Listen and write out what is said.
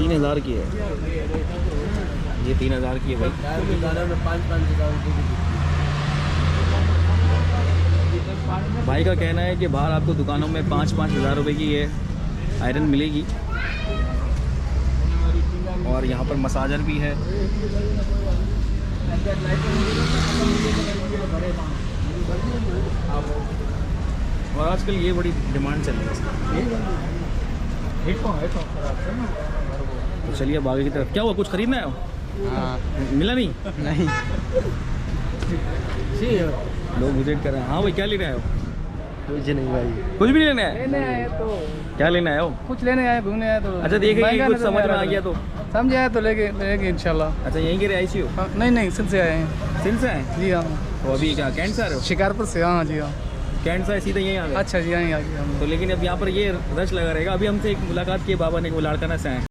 3000 की है ये, 3000 की है भाई। दुकानों में 5-5 हज़ार रुपये की। भाई का कहना है कि बाहर आपको दुकानों में 5-5 हज़ार रुपये की ये आयरन मिलेगी। और यहाँ पर मसाजर भी है। और आजकल ये बड़ी डिमांड चल रही है इसकी। तो चलिए अब आगे की तरफ। क्या हुआ, कुछ खरीदना है? हाँ। मिला नहीं? नहीं। लोग विजिट कर रहे हैं। हाँ भाई, क्या लेना है? कुछ नहीं भाई। कुछ भी नहीं लेना है? लेने आए तो क्या लेना है? कुछ लेने आए, घूमने आए तो। अच्छा देखेंगे, महंगा कुछ नजर समझ में रहा आ गया तो समझ आया तो लेंगे इंशाल्लाह। अच्छा, यहीं के रहायशी हो? हाँ, नहीं सिंध से आए हैं। सिंध से आए? जी हाँ। तो अभी क्या कैंट से आ रहे हो? शिकारपुर से। हाँ जी हाँ। कैंट से सीधे यहीं आ गए? अच्छा जी, यहीं आ गए हम। तो लेकिन अब यहाँ पर ये रश लगा रहेगा। अभी हमसे एक मुलाकात की बाबा ने, वो लाड़काना से आए।